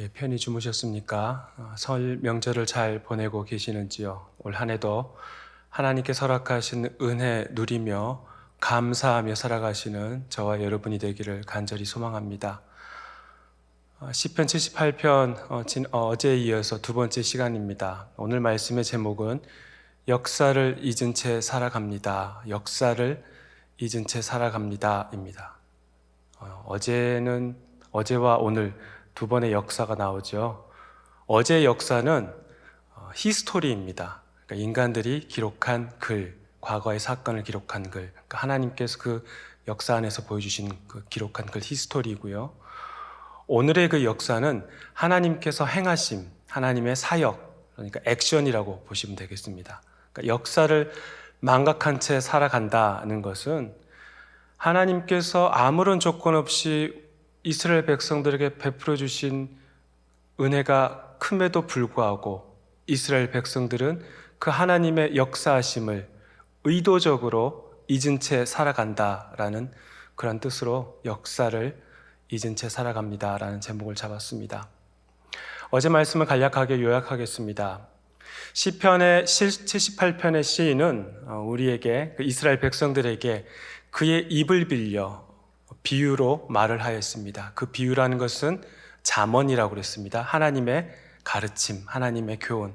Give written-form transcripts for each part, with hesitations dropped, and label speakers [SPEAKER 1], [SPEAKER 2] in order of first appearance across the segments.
[SPEAKER 1] 편히 주무셨습니까? 설 명절을 잘 보내고 계시는지요? 올 한 해도 하나님께 허락하신 은혜 누리며 감사하며 살아가시는 저와 여러분이 되기를 간절히 소망합니다. 시편 78편 어제에 이어서 두 번째 시간입니다. 오늘 말씀의 제목은 역사를 잊은 채 살아갑니다. 역사를 잊은 채 살아갑니다입니다. 어제와 오늘 두 번의 역사가 나오죠. 어제의 역사는 히스토리입니다. 그러니까 인간들이 기록한 글, 과거의 사건을 기록한 글, 그러니까 하나님께서 그 역사 안에서 보여주신 그 기록한 글 히스토리고요. 오늘의 그 역사는 하나님께서 행하심, 하나님의 사역, 그러니까 액션이라고 보시면 되겠습니다. 그러니까 역사를 망각한 채 살아간다는 것은 하나님께서 아무런 조건 없이 이스라엘 백성들에게 베풀어 주신 은혜가 큼에도 불구하고 이스라엘 백성들은 그 하나님의 역사하심을 의도적으로 잊은 채 살아간다라는 그런 뜻으로 역사를 잊은 채 살아갑니다라는 제목을 잡았습니다. 어제 말씀을 간략하게 요약하겠습니다. 시편의 78편의 시인은 우리에게 이스라엘 백성들에게 그의 입을 빌려 비유로 말을 하였습니다. 그 비유라는 것은 잠언이라고 그랬습니다. 하나님의 가르침, 하나님의 교훈.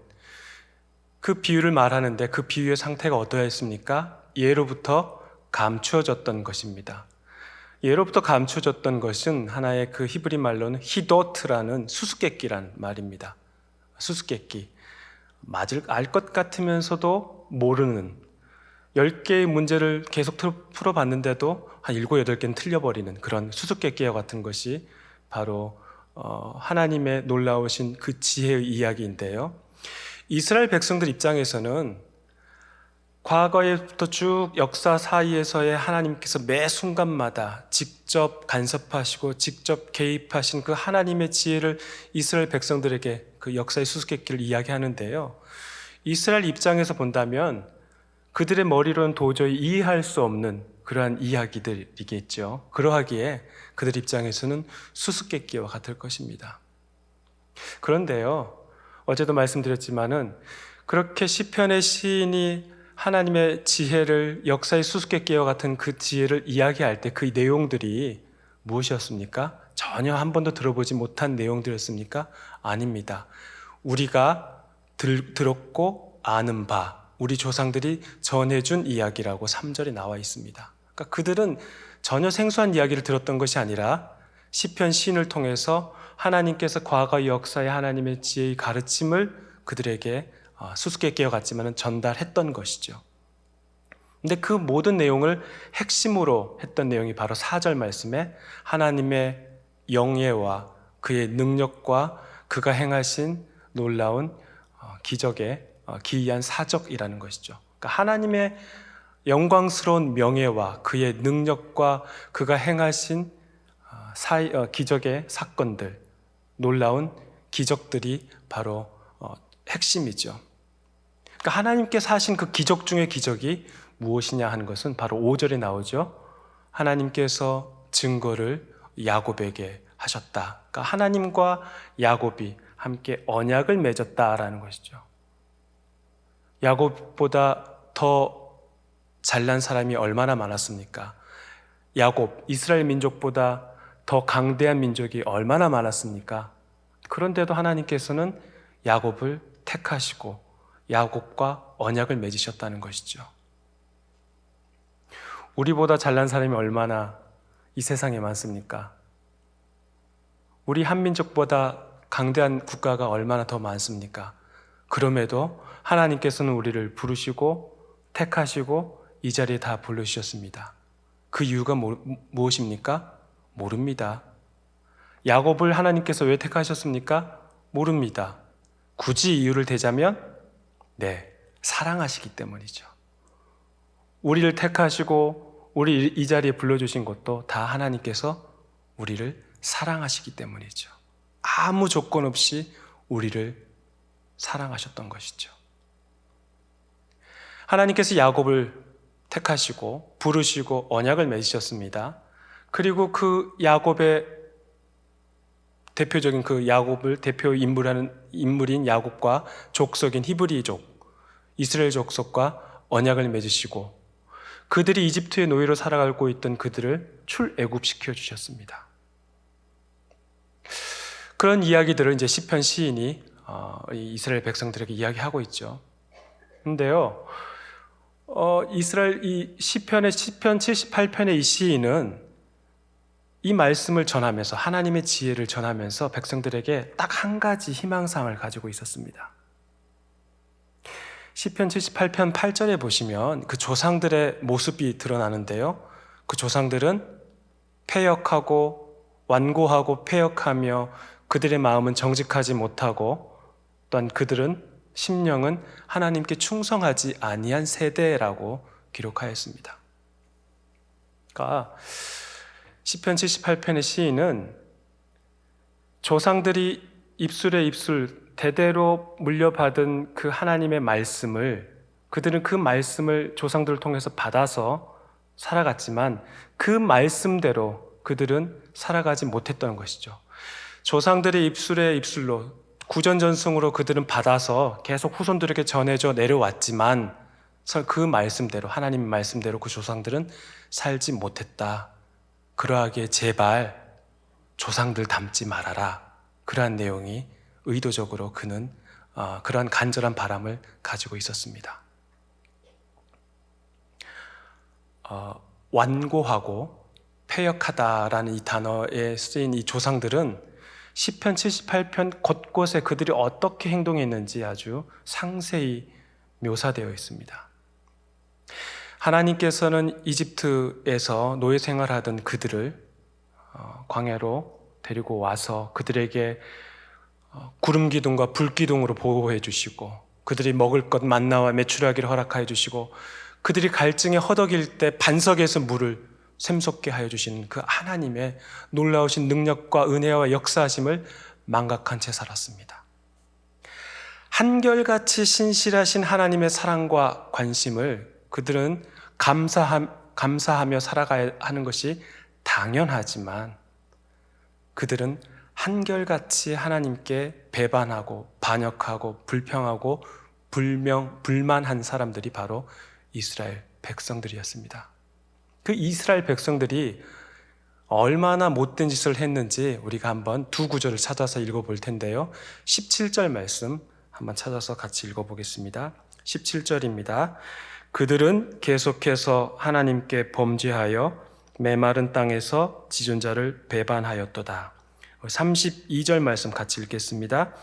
[SPEAKER 1] 그 비유를 말하는데 그 비유의 상태가 어떠했습니까? 예로부터 감추어졌던 것입니다. 예로부터 감추어졌던 것은 하나의 그 히브리 말로는 히도트라는 수수께끼란 말입니다. 수수께끼. 알 것 같으면서도 모르는 10개의 문제를 계속 풀어봤는데도 한 7, 8개는 틀려버리는 그런 수수께끼와 같은 것이 바로 하나님의 놀라우신 그 지혜의 이야기인데요. 이스라엘 백성들 입장에서는 과거에부터 쭉 역사 사이에서의 하나님께서 매 순간마다 직접 간섭하시고 직접 개입하신 그 하나님의 지혜를 이스라엘 백성들에게 그 역사의 수수께끼를 이야기하는데요. 이스라엘 입장에서 본다면 그들의 머리로는 도저히 이해할 수 없는 그러한 이야기들이겠죠. 그러하기에 그들 입장에서는 수수께끼와 같을 것입니다. 그런데요, 어제도 말씀드렸지만은 그렇게 시편의 시인이 하나님의 지혜를 역사의 수수께끼와 같은 그 지혜를 이야기할 때 그 내용들이 무엇이었습니까? 전혀 한 번도 들어보지 못한 내용들이었습니까? 아닙니다. 우리가 들었고 아는 바, 우리 조상들이 전해준 이야기라고 3절에 나와 있습니다. 그러니까 그들은 전혀 생소한 이야기를 들었던 것이 아니라 시편 시인을 통해서 하나님께서 과거 역사의 하나님의 지혜의 가르침을 그들에게 수수께끼와 같지만 전달했던 것이죠. 근데 그 모든 내용을 핵심으로 했던 내용이 바로 4절 말씀에 하나님의 영예와 그의 능력과 그가 행하신 놀라운 기적의 기이한 사적이라는 것이죠. 그러니까 하나님의 영광스러운 명예와 그의 능력과 그가 행하신 기적의 사건들, 놀라운 기적들이 바로 핵심이죠. 그러니까 하나님께서 하신 그 기적 중의 기적이 무엇이냐 하는 것은 바로 5절에 나오죠. 하나님께서 증거를 야곱에게 하셨다. 그러니까 하나님과 야곱이 함께 언약을 맺었다라는 것이죠. 야곱보다 더 잘난 사람이 얼마나 많았습니까? 야곱, 이스라엘 민족보다 더 강대한 민족이 얼마나 많았습니까? 그런데도 하나님께서는 야곱을 택하시고 야곱과 언약을 맺으셨다는 것이죠. 우리보다 잘난 사람이 얼마나 이 세상에 많습니까? 우리 한민족보다 강대한 국가가 얼마나 더 많습니까? 그럼에도 하나님께서는 우리를 부르시고 택하시고 이 자리에 다 불러주셨습니다. 그 이유가 무엇입니까? 모릅니다. 야곱을 하나님께서 왜 택하셨습니까? 모릅니다. 굳이 이유를 대자면 사랑하시기 때문이죠. 우리를 택하시고 우리 이 자리에 불러주신 것도 다 하나님께서 우리를 사랑하시기 때문이죠. 아무 조건 없이 우리를 사랑하셨던 것이죠. 하나님께서 야곱을 택하시고 부르시고 언약을 맺으셨습니다. 그리고 그 야곱의 대표적인 그 야곱을 대표 인물인 야곱과 족속인 히브리족, 이스라엘 족속과 언약을 맺으시고 그들이 이집트의 노예로 살아가고 있던 그들을 출애굽시켜 주셨습니다. 그런 이야기들을 이제 시편 시인이 이스라엘 백성들에게 이야기하고 있죠. 근데요, 이스라엘 이 시편 78편의 이 시인은 이 말씀을 전하면서 하나님의 지혜를 전하면서 백성들에게 딱 한 가지 희망사항을 가지고 있었습니다. 시편 78편 8절에 보시면 그 조상들의 모습이 드러나는데요. 그 조상들은 패역하고 완고하고 패역하며 그들의 마음은 정직하지 못하고 또한 그들은 심령은 하나님께 충성하지 아니한 세대라고 기록하였습니다. 그러니까 시편 78편의 시인은 조상들이 입술에 입술 대대로 물려받은 그 하나님의 말씀을 그들은 그 말씀을 조상들을 통해서 받아서 살아갔지만 그 말씀대로 그들은 살아가지 못했던 것이죠. 조상들의 입술에 입술로 구전전승으로 그들은 받아서 계속 후손들에게 전해져 내려왔지만 그 말씀대로 하나님의 말씀대로 그 조상들은 살지 못했다. 그러하기에 제발 조상들 닮지 말아라. 그러한 내용이 의도적으로 그는 그러한 간절한 바람을 가지고 있었습니다. 완고하고 패역하다라는 이 단어에 쓰인 이 조상들은 시편 78편 곳곳에 그들이 어떻게 행동했는지 아주 상세히 묘사되어 있습니다. 하나님께서는 이집트에서 노예 생활하던 그들을 광야로 데리고 와서 그들에게 구름 기둥과 불 기둥으로 보호해 주시고 그들이 먹을 것 만나와 메추라기를 허락하여 주시고 그들이 갈증에 허덕일 때 반석에서 물을 샘솟게 하여 주시는 그 하나님의 놀라우신 능력과 은혜와 역사하심을 망각한 채 살았습니다. 한결같이 신실하신 하나님의 사랑과 관심을 그들은 감사하며 살아가야 하는 것이 당연하지만 그들은 한결같이 하나님께 배반하고 반역하고 불평하고 불만한 사람들이 바로 이스라엘 백성들이었습니다. 그 이스라엘 백성들이 얼마나 못된 짓을 했는지 우리가 한번 두 구절을 찾아서 읽어볼 텐데요. 17절 말씀 한번 찾아서 같이 읽어보겠습니다. 17절입니다. 그들은 계속해서 하나님께 범죄하여 메마른 땅에서 지존자를 배반하였도다. 32절 말씀 같이 읽겠습니다.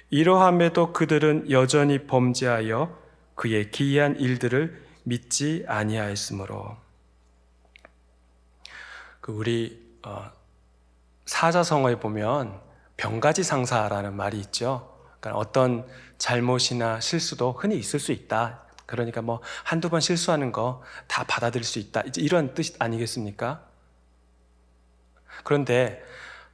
[SPEAKER 1] 이러함에도 그들은 여전히 범죄하여 그의 기이한 일들을 믿지 아니하였으므로. 우리 사자성어에 보면 병가지상사라는 말이 있죠. 그러니까 어떤 잘못이나 실수도 흔히 있을 수 있다. 그러니까 뭐 한두 번 실수하는 거 다 받아들일 수 있다. 이런 뜻 아니겠습니까? 그런데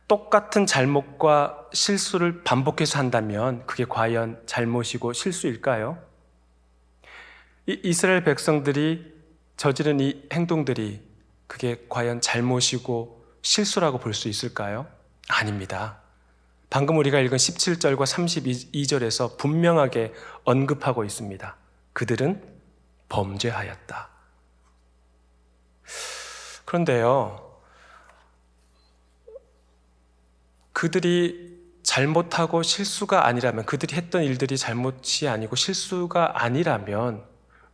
[SPEAKER 1] 똑같은 잘못과 실수를 반복해서 한다면 그게 과연 잘못이고 실수일까요? 이스라엘 백성들이 저지른 이 행동들이 그게 과연 잘못이고 실수라고 볼 수 있을까요? 아닙니다. 방금 우리가 읽은 17절과 32절에서 분명하게 언급하고 있습니다. 그들은 범죄하였다. 그런데요, 그들이 잘못하고 실수가 아니라면, 그들이 했던 일들이 잘못이 아니고 실수가 아니라면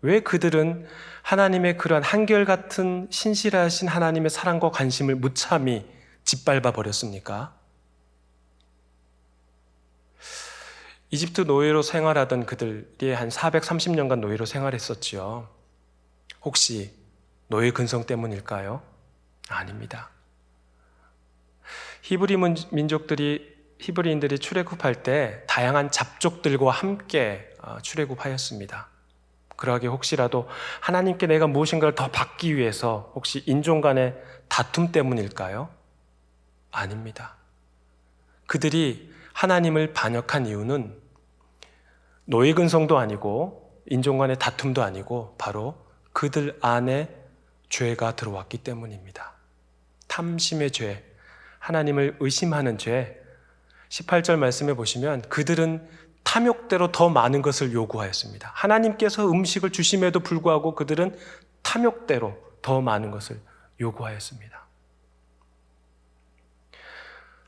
[SPEAKER 1] 왜 그들은 하나님의 그러한 한결같은 신실하신 하나님의 사랑과 관심을 무참히 짓밟아 버렸습니까? 이집트 노예로 생활하던 그들이 한 430년간 노예로 생활했었지요. 혹시 노예 근성 때문일까요? 아닙니다. 히브리인들이 출애굽할 때 다양한 잡족들과 함께 출애굽하였습니다. 그러하게 혹시라도 하나님께 내가 무엇인가를 더 받기 위해서 혹시 인종 간의 다툼 때문일까요? 아닙니다. 그들이 하나님을 반역한 이유는 노예 근성도 아니고 인종 간의 다툼도 아니고 바로 그들 안에 죄가 들어왔기 때문입니다. 탐심의 죄, 하나님을 의심하는 죄, 18절 말씀해 보시면 그들은 탐욕대로 더 많은 것을 요구하였습니다. 하나님께서 음식을 주심에도 불구하고 그들은 탐욕대로 더 많은 것을 요구하였습니다.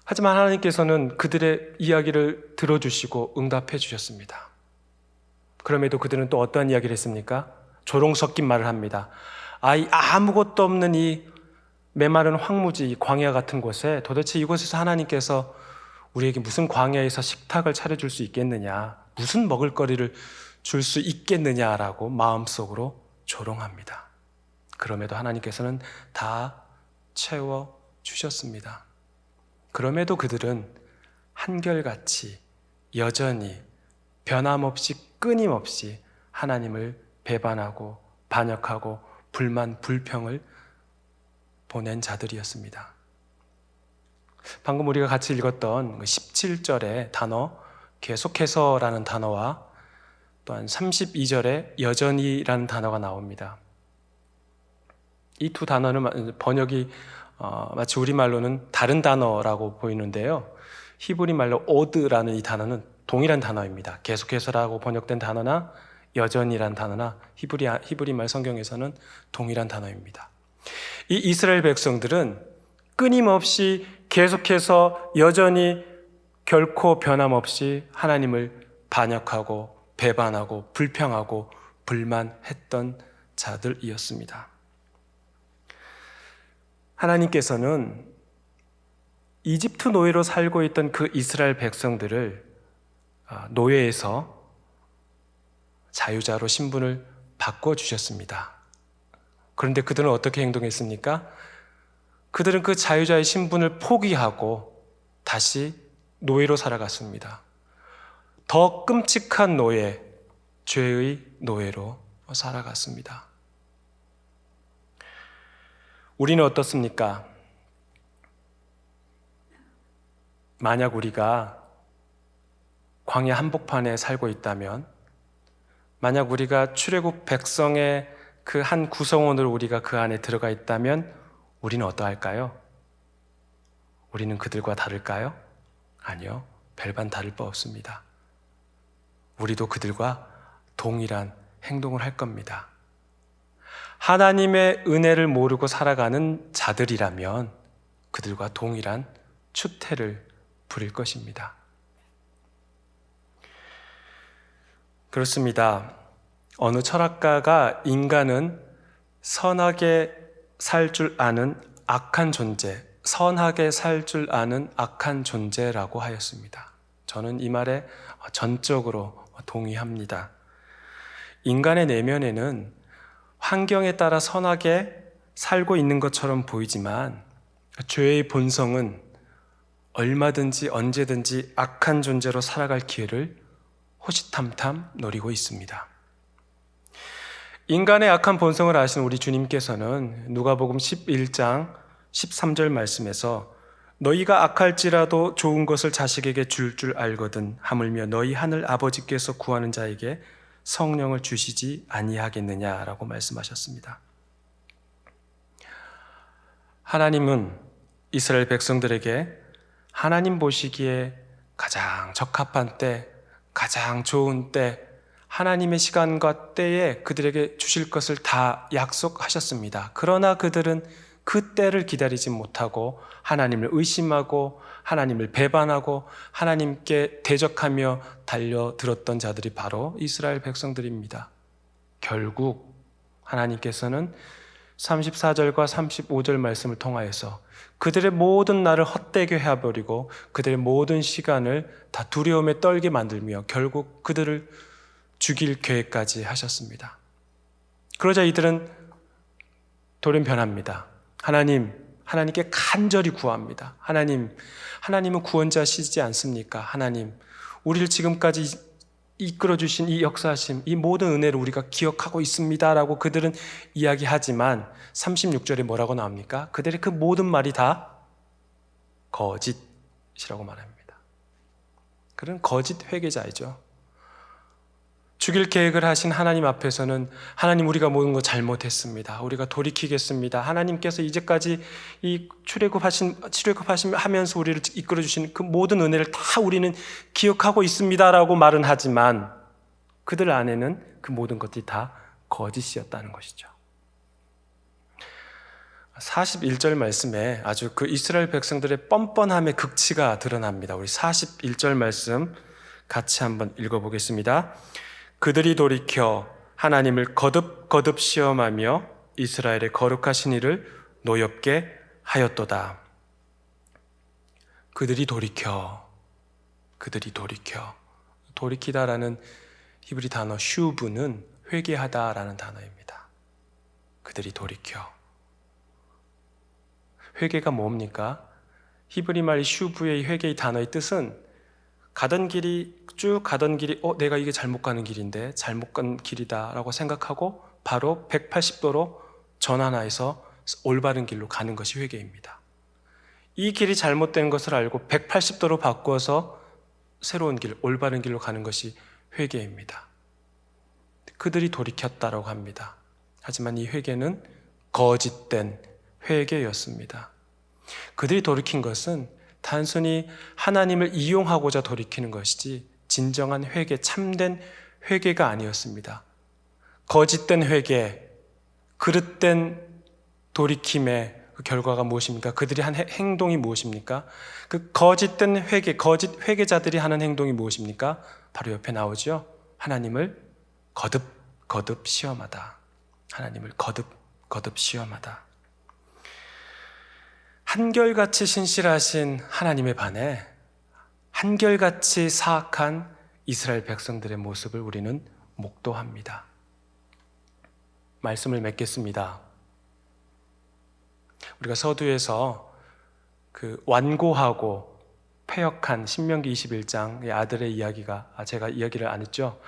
[SPEAKER 1] 하지만 하나님께서는 그들의 이야기를 들어주시고 응답해 주셨습니다. 그럼에도 그들은 또 어떠한 이야기를 했습니까? 조롱 섞인 말을 합니다. 아무것도 없는 이 메마른 황무지, 이 광야 같은 곳에 도대체 이곳에서 하나님께서 우리에게 무슨 광야에서 식탁을 차려줄 수 있겠느냐, 무슨 먹을거리를 줄 수 있겠느냐라고 마음속으로 조롱합니다. 그럼에도 하나님께서는 다 채워주셨습니다. 그럼에도 그들은 한결같이 여전히 변함없이 끊임없이 하나님을 배반하고 반역하고 불만, 불평을 보낸 자들이었습니다. 방금 우리가 같이 읽었던 17절의 단어 계속해서라는 단어와 또한 32절에 여전히라는 단어가 나옵니다. 이 두 단어는 번역이 마치 우리말로는 다른 단어라고 보이는데요. 히브리 말로 오드라는 이 단어는 동일한 단어입니다. 계속해서라고 번역된 단어나 여전히란 단어나 히브리 말 성경에서는 동일한 단어입니다. 이 이스라엘 백성들은 끊임없이 계속해서 여전히 결코 변함없이 하나님을 반역하고 배반하고 불평하고 불만했던 자들이었습니다. 하나님께서는 이집트 노예로 살고 있던 그 이스라엘 백성들을 노예에서 자유자로 신분을 바꿔주셨습니다. 그런데 그들은 어떻게 행동했습니까? 그들은 그 자유자의 신분을 포기하고 다시 노예로 살아갔습니다. 더 끔찍한 노예, 죄의 노예로 살아갔습니다. 우리는 어떻습니까? 만약 우리가 광야 한복판에 살고 있다면, 만약 우리가 출애굽 백성의 그 한 구성원으로 우리가 그 안에 들어가 있다면 우리는 어떠할까요? 우리는 그들과 다를까요? 아니요, 별반 다를 바 없습니다. 우리도 그들과 동일한 행동을 할 겁니다. 하나님의 은혜를 모르고 살아가는 자들이라면 그들과 동일한 추태를 부릴 것입니다. 그렇습니다. 어느 철학가가 인간은 선하게 살 줄 아는 악한 존재, 선하게 살 줄 아는 악한 존재라고 하였습니다. 저는 이 말에 전적으로 동의합니다. 인간의 내면에는 환경에 따라 선하게 살고 있는 것처럼 보이지만 죄의 본성은 얼마든지 언제든지 악한 존재로 살아갈 기회를 호시탐탐 노리고 있습니다. 인간의 악한 본성을 아신 우리 주님께서는 누가복음 11장 13절 말씀에서 너희가 악할지라도 좋은 것을 자식에게 줄 알거든 하물며 너희 하늘 아버지께서 구하는 자에게 성령을 주시지 아니하겠느냐라고 말씀하셨습니다. 하나님은 이스라엘 백성들에게 하나님 보시기에 가장 적합한 때, 가장 좋은 때, 하나님의 시간과 때에 그들에게 주실 것을 다 약속하셨습니다. 그러나 그들은 그 때를 기다리지 못하고 하나님을 의심하고 하나님을 배반하고 하나님께 대적하며 달려들었던 자들이 바로 이스라엘 백성들입니다. 결국 하나님께서는 34절과 35절 말씀을 통하여서 그들의 모든 날을 헛되게 해버리고 그들의 모든 시간을 다 두려움에 떨게 만들며 결국 그들을 죽일 계획까지 하셨습니다. 그러자 이들은 돌연변합니다. 하나님께 간절히 구합니다. 하나님은 구원자시지 않습니까? 하나님, 우리를 지금까지 이끌어주신 이 역사하심, 이 모든 은혜를 우리가 기억하고 있습니다라고 그들은 이야기하지만 36절에 뭐라고 나옵니까? 그들의 그 모든 말이 다 거짓이라고 말합니다. 그런 거짓 회개자이죠. 죽일 계획을 하신 하나님 앞에서는 하나님, 우리가 모든 거 잘못했습니다. 우리가 돌이키겠습니다. 하나님께서 이제까지 이 출애굽하시면서 우리를 이끌어 주신 그 모든 은혜를 다 우리는 기억하고 있습니다라고 말은 하지만 그들 안에는 그 모든 것들이 다 거짓이었다는 것이죠. 41절 말씀에 아주 그 이스라엘 백성들의 뻔뻔함의 극치가 드러납니다. 우리 41절 말씀 같이 한번 읽어보겠습니다. 그들이 돌이켜 하나님을 거듭 시험하며 이스라엘의 거룩하신 이를 노엽게 하였도다. 그들이 돌이켜. 돌이키다라는 히브리 단어 슈브는 회개하다라는 단어입니다. 그들이 돌이켜. 회개가 뭡니까? 히브리 말 슈브의 회개의 단어의 뜻은 쭉 가던 길이 내가 이게 잘못 가는 길인데 잘못 간 길이다라고 생각하고 바로 180도로 전환해서 올바른 길로 가는 것이 회개입니다. 이 길이 잘못된 것을 알고 180도로 바꾸어서 새로운 길, 올바른 길로 가는 것이 회개입니다. 그들이 돌이켰다라고 합니다. 하지만 이 회개는 거짓된 회개였습니다. 그들이 돌이킨 것은 단순히 하나님을 이용하고자 돌이키는 것이지 진정한 회개, 참된 회개가 아니었습니다. 거짓된 회개, 그릇된 돌이킴의 그 결과가 무엇입니까? 그들이 한 행동이 무엇입니까? 그 거짓된 회개, 거짓 회개자들이 하는 행동이 무엇입니까? 바로 옆에 나오죠. 하나님을 거듭 시험하다. 하나님을 거듭 시험하다. 한결같이 신실하신 하나님에 반해 한결같이 사악한 이스라엘 백성들의 모습을 우리는 목도합니다. 말씀을 맺겠습니다. 우리가 서두에서 그 완고하고 패역한 신명기 21장의 아들의 이야기가, 제가 이야기를 안 했죠.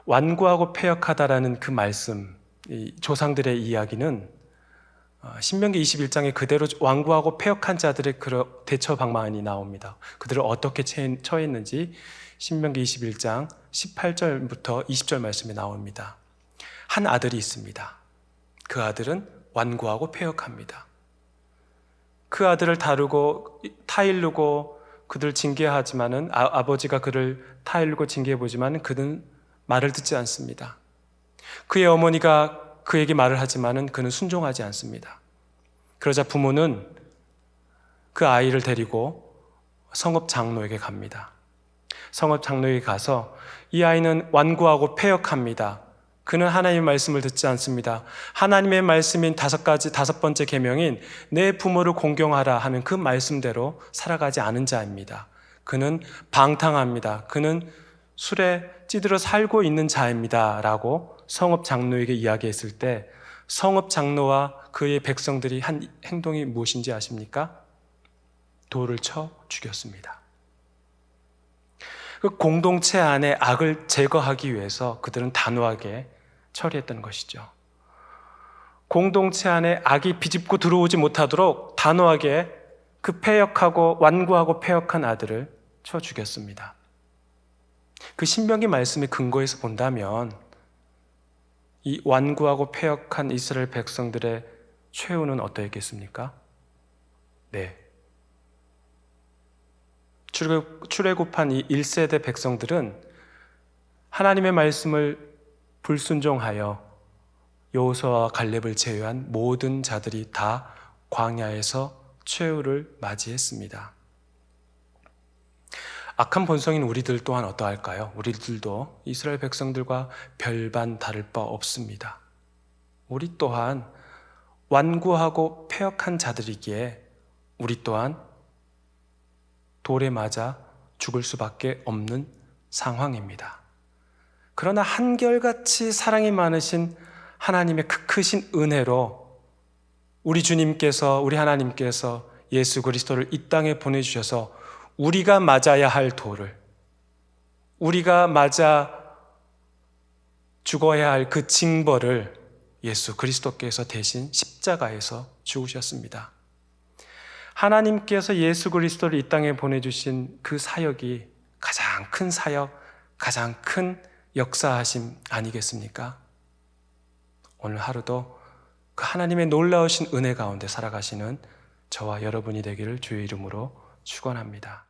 [SPEAKER 1] 완고하고 패역하다라는 그 말씀, 이 조상들의 이야기는 신명기 21장에 그대로 완고하고 패역한 자들의 대처 방안이 나옵니다. 그들을 어떻게 처했는지 신명기 21장 18절부터 20절 말씀에 나옵니다. 한 아들이 있습니다. 그 아들은 완고하고 패역합니다. 그 아들을 다루고 타일르고 그들 징계하지만은 아버지가 그를 타일르고 징계해보지만 그는 말을 듣지 않습니다. 그의 어머니가 그에게 말을 하지만은 그는 순종하지 않습니다. 그러자 부모는 그 아이를 데리고 성읍 장로에게 갑니다. 성읍 장로에게 가서 이 아이는 완고하고 패역합니다. 그는 하나님의 말씀을 듣지 않습니다. 하나님의 말씀인 다섯 번째 계명인 내 부모를 공경하라 하는 그 말씀대로 살아가지 않은 자입니다. 그는 방탕합니다. 그는 술에 찌들어 살고 있는 자입니다. 라고 성읍 장로에게 이야기했을 때 성읍 장로와 그의 백성들이 한 행동이 무엇인지 아십니까? 돌을 쳐 죽였습니다. 그 공동체 안에 악을 제거하기 위해서 그들은 단호하게 처리했던 것이죠. 공동체 안에 악이 비집고 들어오지 못하도록 단호하게 그 패역하고 완고하고 패역한 아들을 쳐 죽였습니다. 그 신명기 말씀의 근거에서 본다면 이 완고하고 패역한 이스라엘 백성들의 최후는 어떠했겠습니까? 네. 출애굽한 이 1세대 백성들은 하나님의 말씀을 불순종하여 여호수아와 갈렙을 제외한 모든 자들이 다 광야에서 최후를 맞이했습니다. 악한 본성인 우리들 또한 어떠할까요? 우리들도 이스라엘 백성들과 별반 다를 바 없습니다. 우리 또한 완고하고 패역한 자들이기에 우리 또한 돌에 맞아 죽을 수밖에 없는 상황입니다. 그러나 한결같이 사랑이 많으신 하나님의 크신 은혜로 우리 주님께서, 우리 하나님께서 예수 그리스도를 이 땅에 보내주셔서 우리가 맞아야 할 돌을, 우리가 맞아 죽어야 할 그 징벌을 예수 그리스도께서 대신 십자가에서 죽으셨습니다. 하나님께서 예수 그리스도를 이 땅에 보내주신 그 사역이 가장 큰 사역, 가장 큰 역사하심 아니겠습니까? 오늘 하루도 그 하나님의 놀라우신 은혜 가운데 살아가시는 저와 여러분이 되기를 주의 이름으로 축원합니다.